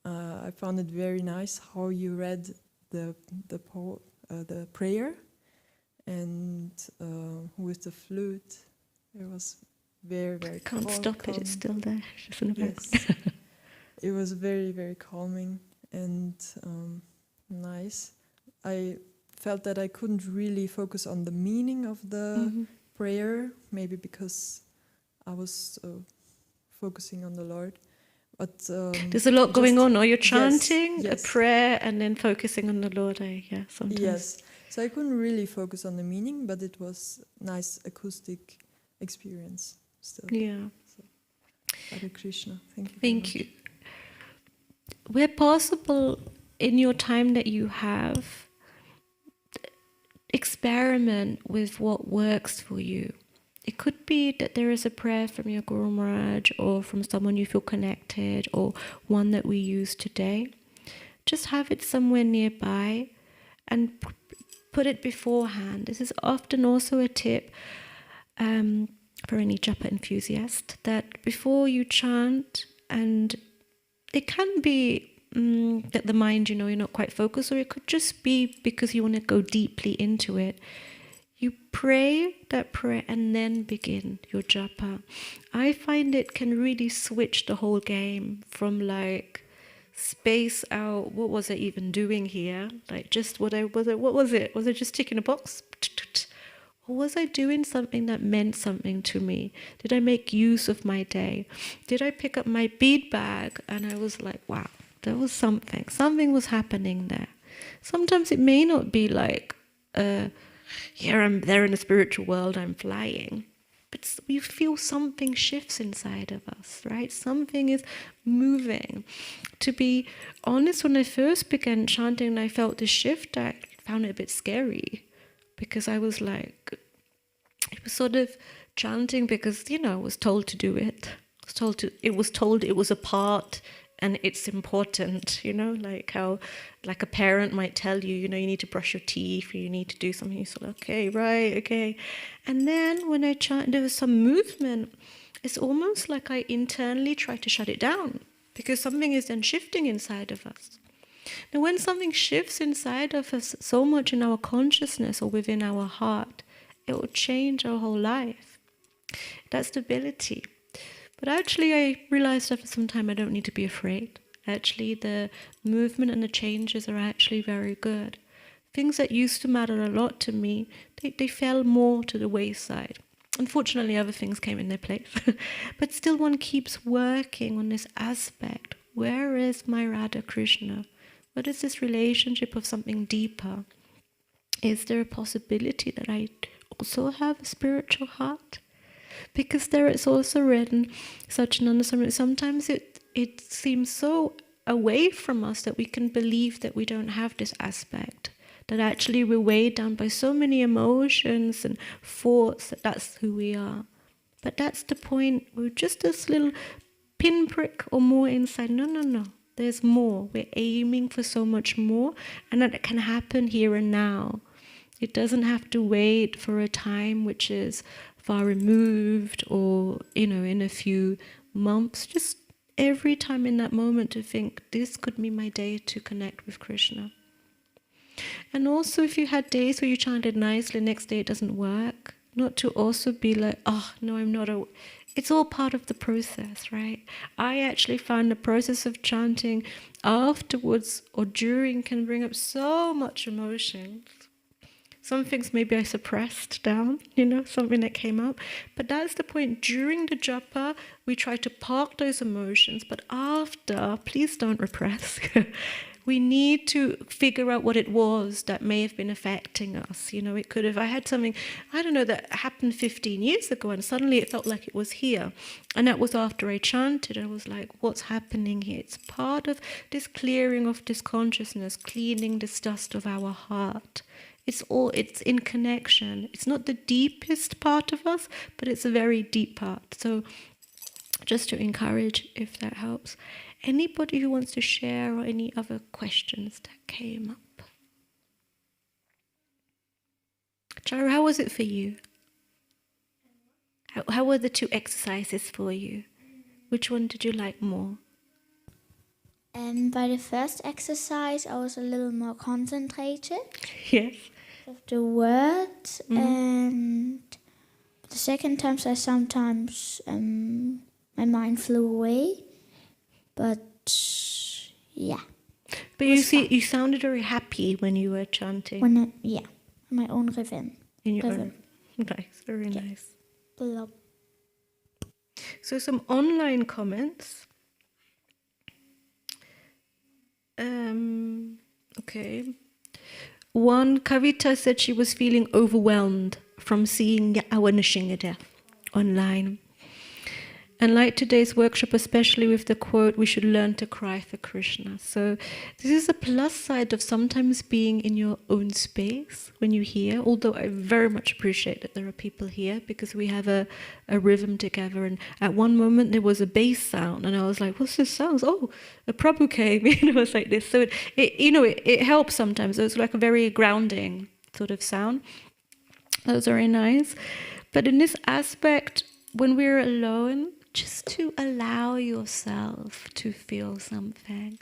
I found it very nice how you read the prayer, and with the flute, it was very, very Can't stop it, it's still there. Just in the back. Yes, it was very, very calming and nice. I felt that I couldn't really focus on the meaning of the prayer, maybe because I was focusing on the Lord. But there's a lot going on, or you're chanting yes. a prayer and then focusing on the Lord. Sometimes. Yes, so I couldn't really focus on the meaning, but it was nice acoustic experience still. Yeah. So, Hare Krishna. Thank you. Thank you. Where possible, in your time that you have, experiment with what works for you. It could be that there is a prayer from your Guru Maharaj or from someone you feel connected, or one that we use today. Just have it somewhere nearby and put it beforehand. This is often also a tip for any japa enthusiast, that before you chant, and it can be that the mind, you're not quite focused, or it could just be because you want to go deeply into it. You pray that prayer and then begin your japa. I find it can really switch the whole game from like space out. What was I even doing here? Like just what was it? Was I just ticking a box? Or was I doing something that meant something to me? Did I make use of my day? Did I pick up my bead bag and I was like, wow, there was something. Something was happening there. Sometimes it may not be like, here I'm there in the spiritual world, I'm flying. But we feel something shifts inside of us, right? Something is moving. To be honest, when I first began chanting and I felt this shift, I found it a bit scary. Because I was like, it was sort of chanting because, I was told to do it. It was told it was a part and it's important, like how, like a parent might tell you, you need to brush your teeth, or you need to do something. You sort of, okay, right, okay. And then when I chant, there was some movement. It's almost like I internally try to shut it down because something is then shifting inside of us. Now, when something shifts inside of us so much in our consciousness or within our heart, it will change our whole life. That's stability. But actually, I realized after some time I don't need to be afraid. Actually, the movement and the changes are actually very good. Things that used to matter a lot to me, they fell more to the wayside. Unfortunately, other things came in their place. But still, one keeps working on this aspect. Where is my Radha Krishna? What is this relationship of something deeper? Is there a possibility that I also have a spiritual heart? Because there it's also written, Satchidananda, sometimes it seems so away from us that we can believe that we don't have this aspect, that actually we're weighed down by so many emotions and thoughts that's who we are. But that's the point, we're just this little pinprick or more inside. No. There's more. We're aiming for so much more, and that can happen here and now. It doesn't have to wait for a time which is far removed or, in a few months. Just every time in that moment to think, this could be my day to connect with Krishna. And also if you had days where you chanted nicely, the next day it doesn't work, not to also be like, oh, no, I'm not a... It's all part of the process, right? I actually found the process of chanting afterwards or during can bring up so much emotion. Some things maybe I suppressed down, something that came up. But that's the point. During the japa, we try to park those emotions. But after, please don't repress. We need to figure out what it was that may have been affecting us. It could have, I had something, that happened 15 years ago and suddenly it felt like it was here. And that was after I chanted. I was like, what's happening here? It's part of this clearing of this consciousness, cleaning this dust of our heart. It's in connection. It's not the deepest part of us, but it's a very deep part. So just to encourage, if that helps. Anybody who wants to share or any other questions that came up? Charu, how was it for you? How were the two exercises for you? Which one did you like more? By the first exercise, I was a little more concentrated Yes. of the words, and the second times I sometimes my mind flew away, but yeah. But you see, you sounded very happy when you were chanting. My own rhythm. In your Rhythm. own. Nice, very nice. Blah. So some online comments. Okay. One, Kavita said she was feeling overwhelmed from seeing Awanashingada online. And like today's workshop, especially with the quote, we should learn to cry for Krishna. So this is a plus side of sometimes being in your own space when you hear, although I very much appreciate that there are people here because we have a rhythm together. And at one moment there was a bass sound and I was like, what's this sound? Oh, a Prabhu came, it was like this. So it helps sometimes. It's like a very grounding sort of sound. That was very nice. But in this aspect, when we're alone, just to allow yourself to feel something.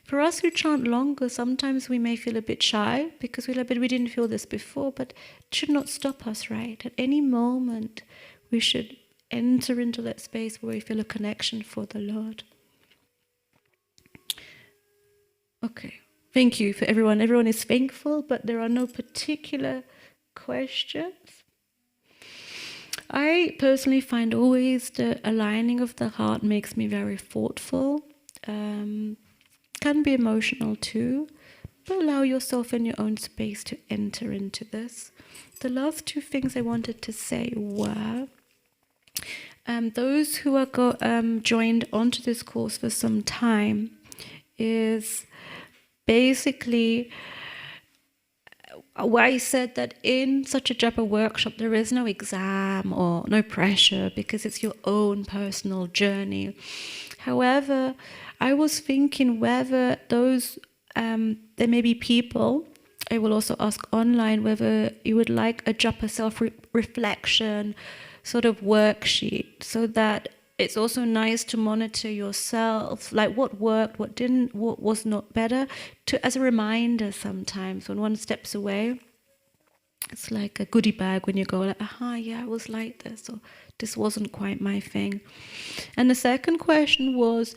For us who chant longer, sometimes we may feel a bit shy because we didn't feel this before, but it should not stop us, right? At any moment, we should enter into that space where we feel a connection for the Lord. Okay, thank you for everyone. Everyone is thankful, but there are no particular questions. I personally find always the aligning of the heart makes me very thoughtful. Can be emotional too, but allow yourself in your own space to enter into this. The last two things I wanted to say were those who are joined onto this course for some time is basically why I said that in such a Japa workshop there is no exam or no pressure because it's your own personal journey. However, I was thinking whether those, there may be people, I will also ask online whether you would like a Japa self-reflection sort of worksheet so that it's also nice to monitor yourself, like what worked, what didn't, what was not better, as a reminder sometimes when one steps away. It's like a goodie bag when you go like, yeah, I was like this, or this wasn't quite my thing. And the second question was,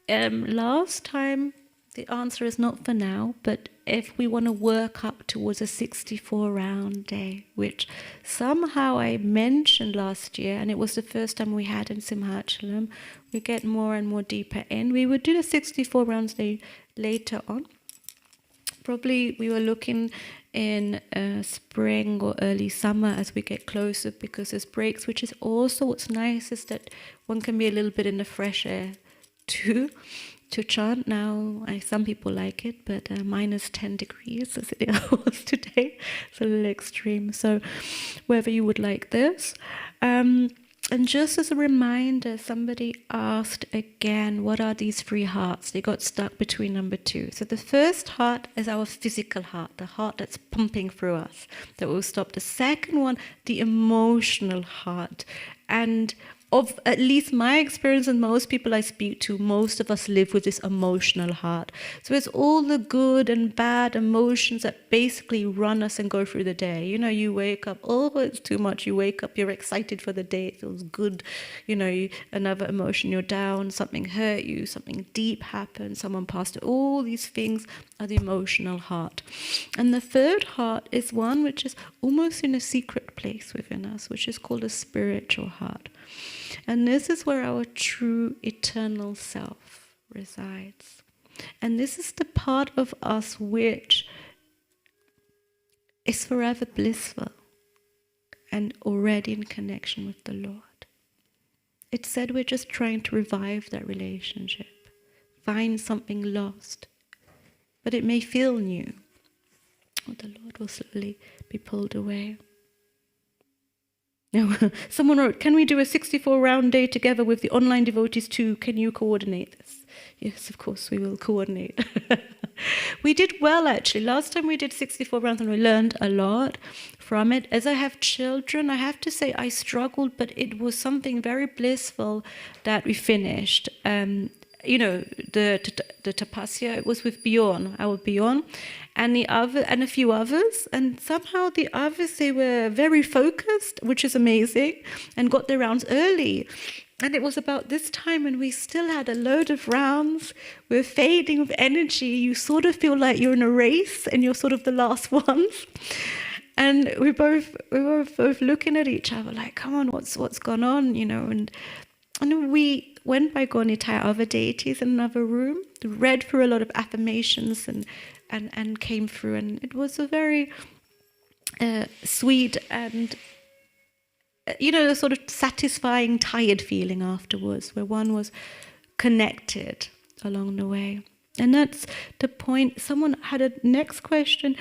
last time, the answer is not for now, but if we want to work up towards a 64-round day, which somehow I mentioned last year, and it was the first time we had in Simhachalam, we get more and more deeper in. We would do the 64 rounds day later on. Probably we were looking in spring or early summer as we get closer because there's breaks, which is also what's nice is that one can be a little bit in the fresh air too. To chant now, some people like it, but minus 10 degrees as it was today. It's a little extreme. So whether you would like this. And just as a reminder, somebody asked again, what are these three hearts? They got stuck between number two. So the first heart is our physical heart, the heart that's pumping through us, that will stop. The second one, the emotional heart. And of at least my experience and most people I speak to, most of us live with this emotional heart. So it's all the good and bad emotions that basically run us and go through the day. You know, you wake up, oh, it's too much. You wake up, you're excited for the day, it feels good. You know, another emotion, you're down, something hurt you, something deep happened, someone passed. All these things are the emotional heart. And the third heart is one which is almost in a secret place within us, which is called a spiritual heart. And this is where our true eternal self resides. And this is the part of us which is forever blissful and already in connection with the Lord. It's said we're just trying to revive that relationship, find something lost, but it may feel new, or the Lord will slowly be pulled away. Now, someone wrote, can we do a 64-round day together with the online devotees too? Can you coordinate this? Yes, of course, we will coordinate. We did well, actually. Last time we did 64 rounds and we learned a lot from it. As I have children, I have to say I struggled, but it was something very blissful that we finished. the tapasya, it was with Bjorn, our Bjorn, and a few others. And somehow the others, they were very focused, which is amazing, and got their rounds early. And it was about this time when we still had a load of rounds. We're fading with energy. You sort of feel like you're in a race and you're sort of the last ones. And we were both looking at each other like, come on, what's gone on, And we went by Gornitai, other deities in another room, read through a lot of affirmations and came through. And it was a very sweet and, a sort of satisfying, tired feeling afterwards, where one was connected along the way. And that's the point. Someone had a next question,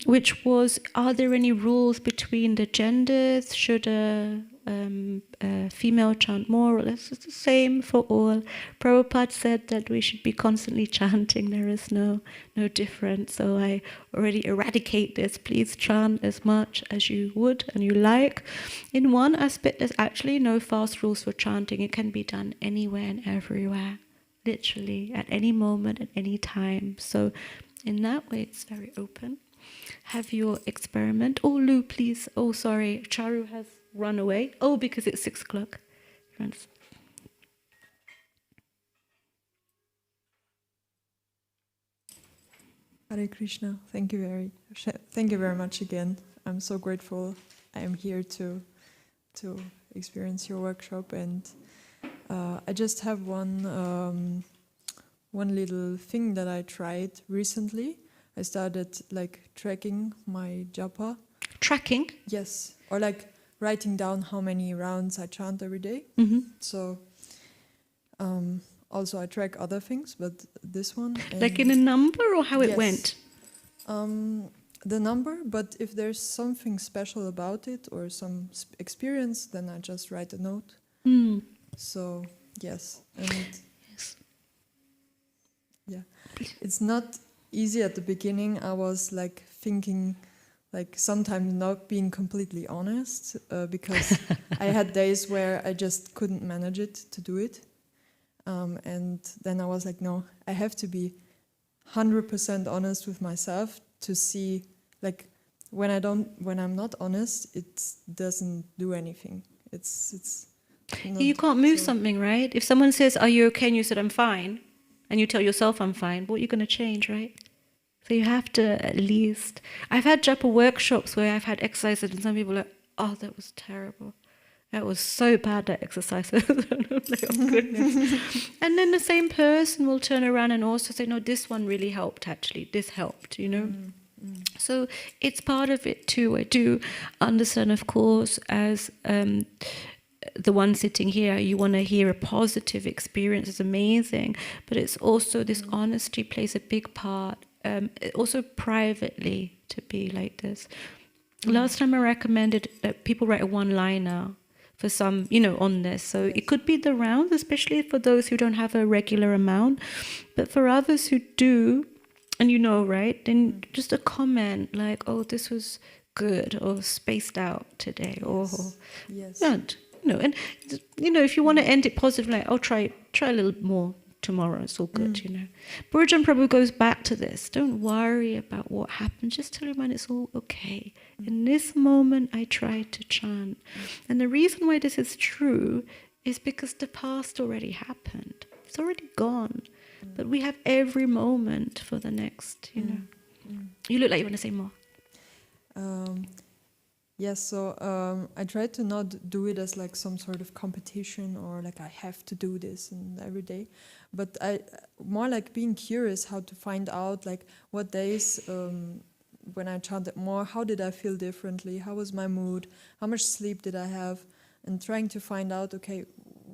which was, are there any rules between the genders? Should a female chant more or less? It's the same for all. Prabhupada said that we should be constantly chanting. There is no difference. So I already eradicate this. Please chant as much as you would and you like. In one aspect, there's actually no fast rules for chanting. It can be done anywhere and everywhere, literally at any moment, at any time. So in that way, it's very open. Have your experiment. Oh, Lou, please. Oh, sorry. Charu has run away. Oh, because it's 6 o'clock. Friends. Hare Krishna. Thank you very much again. I'm so grateful I am here to experience your workshop, and I just have one little thing that I tried recently. I started tracking my japa. Tracking? Yes, or writing down how many rounds I chant every day. Mm-hmm. So also I track other things, but this one... Like in a number or how it went? The number, but if there's something special about it or some experience, then I just write a note. Mm. So, yes. And yes. Yeah. It's not easy at the beginning. I was thinking, sometimes not being completely honest, because I had days where I just couldn't manage it to do it. And then I was like, no, I have to be 100% honest with myself to see, when I'm not honest, it doesn't do anything. It's you can't move something, right? If someone says, are you okay? And you said, I'm fine. And you tell yourself I'm fine. What are you going to change, right? So you have to at least... I've had Japa workshops where I've had exercises and some people are like, oh, that was terrible. That was so bad, that exercise. Like, oh, goodness. And then the same person will turn around and also say, no, this one really helped, actually. This helped, So it's part of it too. I do understand, of course, as the one sitting here, you want to hear a positive experience. It's amazing. But it's also this honesty plays a big part. Also privately to be like this. Last time I recommended that people write a one-liner for some, on this. So it could be the rounds, especially for those who don't have a regular amount. But for others who do, and right, then just a comment like, oh, this was good, or spaced out today, or yes. And if you want to end it positively, like, I'll try a little more tomorrow, it's all good, Burjan Prabhu goes back to this. Don't worry about what happened. Just tell your mind it's all okay. In this moment, I tried to chant. And the reason why this is true is because the past already happened. It's already gone. But we have every moment for the next, You look like you want to say more. Yes, so I try to not do it as some sort of competition or I have to do this and every day, but I more being curious how to find out what days when I chanted more, how did I feel differently, how was my mood, how much sleep did I have, and trying to find out, okay,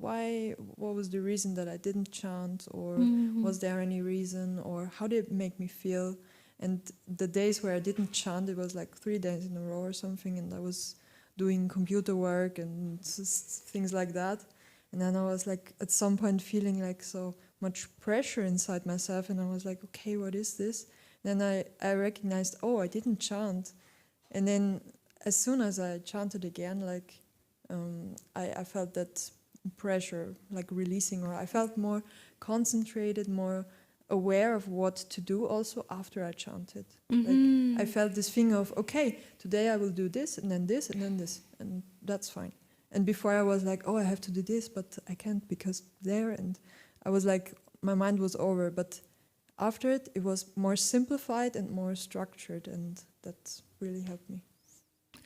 what was the reason that I didn't chant, or was there any reason, or how did it make me feel. And the days where I didn't chant, it was 3 days in a row or something, and I was doing computer work and things like that. And then I was at some point feeling so much pressure inside myself, and I was like, okay, what is this? Then I recognized, oh, I didn't chant. And then as soon as I chanted again, I felt that pressure, like releasing, or I felt more concentrated, more aware of what to do also after I chanted. Like I felt this thing of, okay, today I will do this, and then this, and then this, and that's fine. And before I was like, oh, I have to do this, but I can't because there, and I was like, my mind was over. But after it, it was more simplified and more structured, and that really helped me.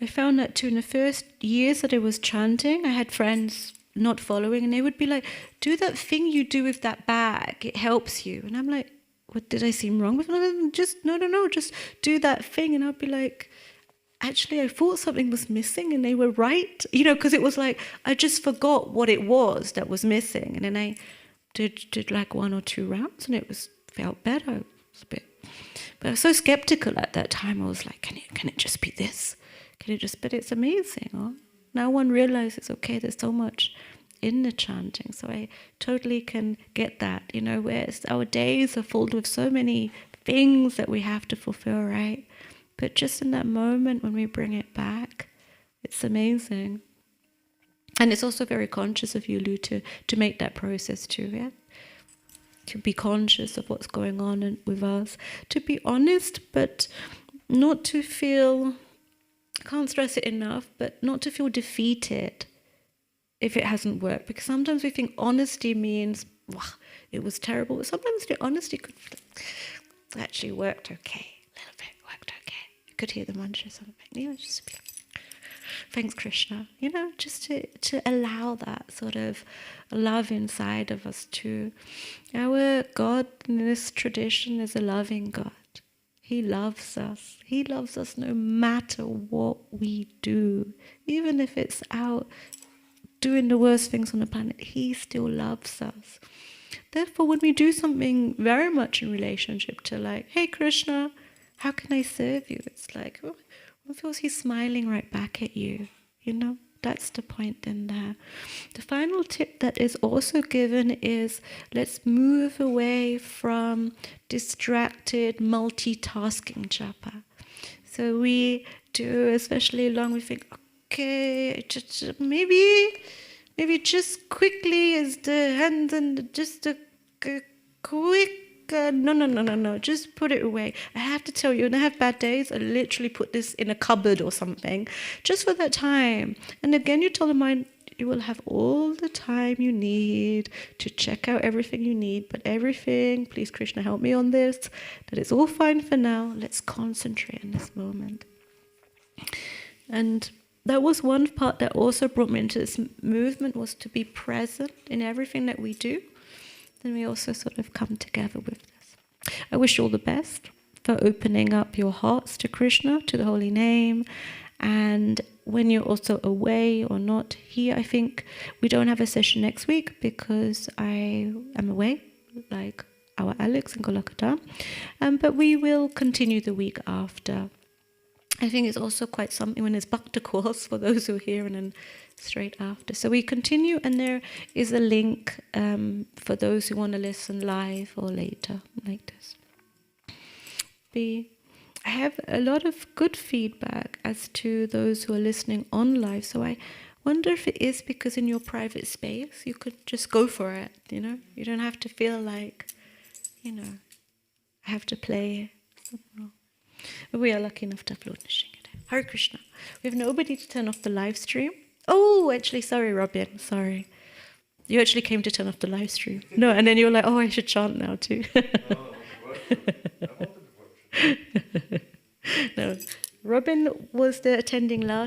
I found that too. In the first years that I was chanting, I had friends not following, and they would be like, do that thing you do with that bag, it helps you. And I'm like, what, did I seem wrong with it? Just do that thing. And I'd be like, actually, I thought something was missing, and they were right, because it was like I just forgot what it was that was missing, and then I did like 1 or 2 rounds, and it felt better. It was but I was so skeptical at that time. I was like, can it just be this? But it's amazing. Huh? Now one realizes, okay, there's so much in the chanting, so I totally can get that. Where our days are full with so many things that we have to fulfill, right? But just in that moment when we bring it back, it's amazing. And it's also very conscious of you, Lu, to make that process too, yeah? To be conscious of what's going on with us. To be honest, but not to feel, I can't stress it enough, but not to feel defeated if it hasn't worked. Because sometimes we think honesty means, it was terrible. But sometimes the honesty could actually worked okay. A little bit worked okay. Could hear the mantra or something, just be like, thanks Krishna, just to allow that sort of love inside of us too. Our God in this tradition is a loving God. He loves us. He loves us no matter what we do. Even if it's out doing the worst things on the planet, He still loves us. Therefore, when we do something very much in relationship to like, hey Krishna, how can I serve you? It's like, one feels He's smiling right back at you. That's the point in there. The final tip that is also given is let's move away from distracted multitasking japa. So we do, especially along, we think, okay, maybe just quickly is the hands and just a quick. No, just put it away. I have to tell you, when I have bad days, I literally put this in a cupboard or something, just for that time. And again, you tell the mind, you will have all the time you need to check out everything you need, but everything, please Krishna help me on this, that it's all fine for now, let's concentrate in this moment. And that was one part that also brought me into this movement, was to be present in everything that we do. Then we also sort of come together with this. I wish you all the best for opening up your hearts to Krishna, to the holy name. And when you're also away or not here, I think we don't have a session next week because I am away, like our Alex in Kolkata. But we will continue the week after. I think it's also quite something when there's Bhakta course for those who are here and then straight after. So we continue, and there is a link for those who want to listen live or later, like this. I have a lot of good feedback as to those who are listening on live, so I wonder if it is because in your private space you could just go for it, You don't have to feel like, I have to play. We are lucky enough to have Lord Nishingade. Hare Krishna. We have nobody to turn off the live stream. Oh, actually, sorry, Robin, sorry. You actually came to turn off the live stream. No, and then you were like, oh, I should chant now too. No, Robin was the attending last